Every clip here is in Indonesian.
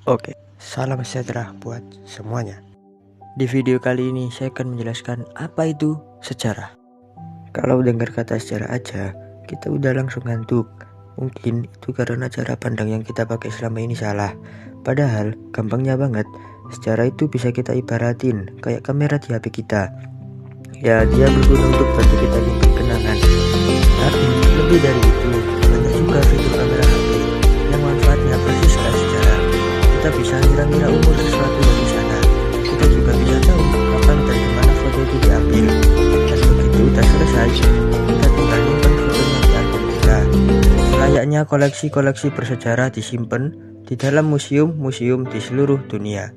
Oke, salam sejahtera buat semuanya. Di video kali ini saya akan menjelaskan apa itu sejarah. Kalau dengar kata sejarah aja, kita udah langsung ngantuk. Mungkin itu karena cara pandang yang kita pakai selama ini salah. Padahal gampangnya banget. Sejarah itu bisa kita ibaratin kayak kamera di HP kita. Ya, dia berguna untuk bantu kita nyimpen kenangan. Tapi lebih dari itu, banyak juga fitur kamera HP yang manfaatnya persis kayak sejarah. Kita bisa ngira-ngira umur sesuatu dari sana. Kita juga bisa tahu kapan dan di mana foto itu diambil. Dan begitu udah selesai, kita tinggal nyimpen fotonya di album kita. Layaknya koleksi-koleksi bersejarah disimpan di dalam museum-museum di seluruh dunia.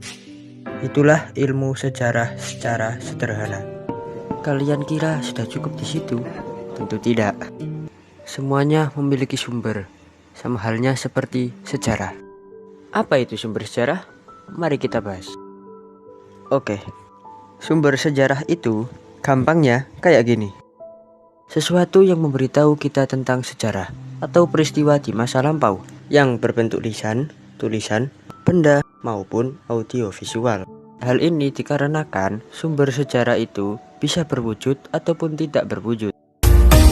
Itulah ilmu sejarah secara sederhana. Kalian kira sudah cukup di situ? Tentu tidak. Semuanya memiliki sumber, sama halnya seperti sejarah. Apa itu sumber sejarah? Mari kita bahas. Oke, sumber sejarah itu gampangnya kayak gini. Sesuatu yang memberitahu kita tentang sejarah atau peristiwa di masa lampau yang berbentuk lisan, tulisan, benda, maupun audiovisual. Hal ini dikarenakan sumber sejarah itu bisa berwujud ataupun tidak berwujud.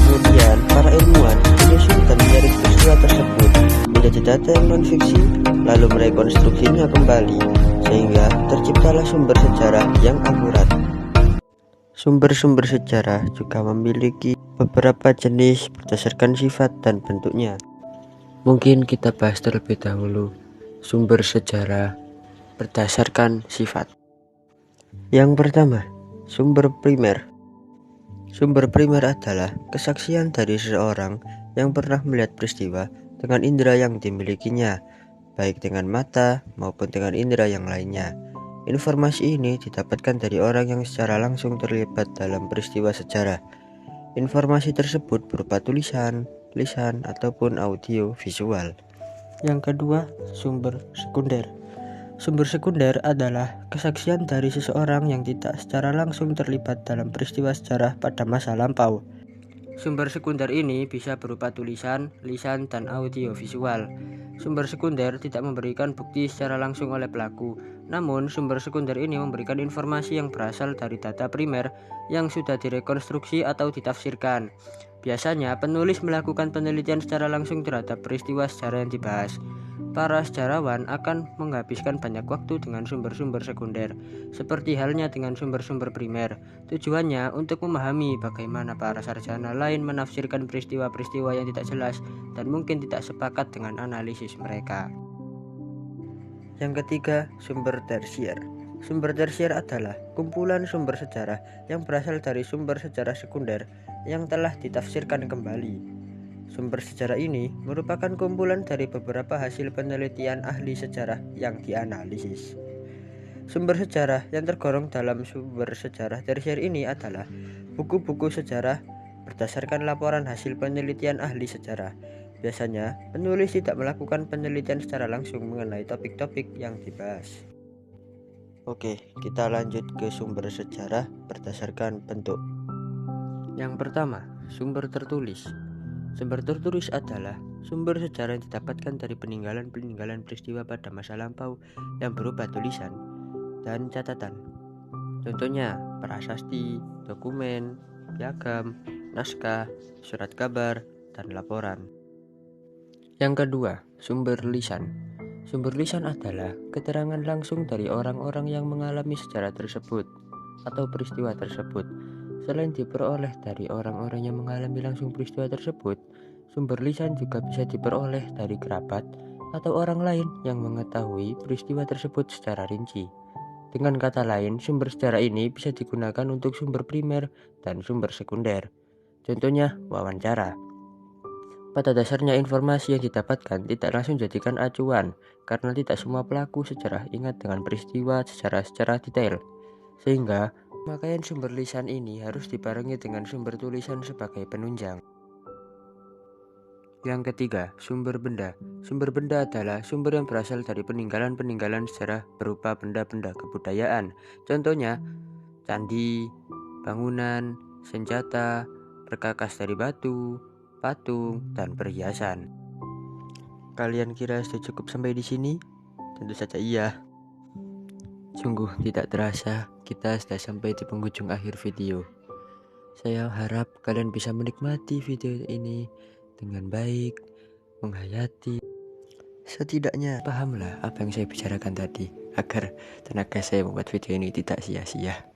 Kemudian, para ilmuwan menyusun dan menyaring peristiwa tersebut menjadi data yang non-fiksi, lalu merekonstruksinya kembali, sehingga terciptalah sumber sejarah yang akurat. Sumber-sumber sejarah juga memiliki beberapa jenis berdasarkan sifat dan bentuknya. Mungkin kita bahas terlebih dahulu sumber sejarah berdasarkan sifat. Yang pertama, sumber primer. Sumber primer adalah kesaksian dari seseorang yang pernah melihat peristiwa dengan indera yang dimilikinya, baik dengan mata maupun dengan indera yang lainnya. Informasi ini didapatkan dari orang yang secara langsung terlibat dalam peristiwa sejarah. Informasi tersebut berupa tulisan, lisan, ataupun audio visual. Yang kedua, sumber sekunder. Sumber sekunder adalah kesaksian dari seseorang yang tidak secara langsung terlibat dalam peristiwa sejarah pada masa lampau. Sumber sekunder ini bisa berupa tulisan, lisan, dan audio visual. Sumber sekunder tidak memberikan bukti secara langsung oleh pelaku, namun sumber sekunder ini memberikan informasi yang berasal dari data primer yang sudah direkonstruksi atau ditafsirkan. Biasanya penulis melakukan penelitian secara langsung terhadap peristiwa sejarah yang dibahas. Para sejarawan akan menghabiskan banyak waktu dengan sumber-sumber sekunder, seperti halnya dengan sumber-sumber primer. Tujuannya untuk memahami bagaimana para sarjana lain menafsirkan peristiwa-peristiwa yang tidak jelas dan mungkin tidak sepakat dengan analisis mereka. Yang ketiga, sumber tersier. Sumber tersier adalah kumpulan sumber sejarah yang berasal dari sumber sejarah sekunder yang telah ditafsirkan kembali. Sumber sejarah ini merupakan kumpulan dari beberapa hasil penelitian ahli sejarah yang dianalisis. Sumber sejarah yang tergolong dalam sumber sejarah tersier ini adalah buku-buku sejarah berdasarkan laporan hasil penelitian ahli sejarah. Biasanya, penulis tidak melakukan penelitian secara langsung mengenai topik-topik yang dibahas. Oke, kita lanjut ke sumber sejarah berdasarkan bentuk. Yang pertama, sumber tertulis. Sumber tertulis adalah sumber sejarah yang didapatkan dari peninggalan-peninggalan peristiwa pada masa lampau yang berupa tulisan dan catatan. Contohnya, prasasti, dokumen, piagam, naskah, surat kabar, dan laporan. Yang kedua, sumber lisan. Sumber lisan adalah keterangan langsung dari orang-orang yang mengalami sejarah tersebut atau peristiwa tersebut. Selain diperoleh dari orang-orang yang mengalami langsung peristiwa tersebut, sumber lisan juga bisa diperoleh dari kerabat atau orang lain yang mengetahui peristiwa tersebut secara rinci. Dengan kata lain, sumber sejarah ini bisa digunakan untuk sumber primer dan sumber sekunder. Contohnya, wawancara. Pada dasarnya informasi yang didapatkan tidak langsung jadikan acuan, karena tidak semua pelaku sejarah ingat dengan peristiwa secara detail. Sehingga pemakaian sumber lisan ini harus dibarengi dengan sumber tulisan sebagai penunjang. Yang ketiga, sumber benda. Sumber benda adalah sumber yang berasal dari peninggalan-peninggalan sejarah berupa benda-benda kebudayaan. Contohnya, candi, bangunan, senjata, perkakas dari batu, patung, dan perhiasan. Kalian kira sudah cukup sampai di sini? Tentu saja iya. Sungguh tidak terasa kita sudah sampai di penghujung akhir video. Saya harap kalian bisa menikmati video ini dengan baik, menghayati. Setidaknya pahamlah apa yang saya bicarakan tadi, agar tenaga saya membuat video ini tidak sia-sia.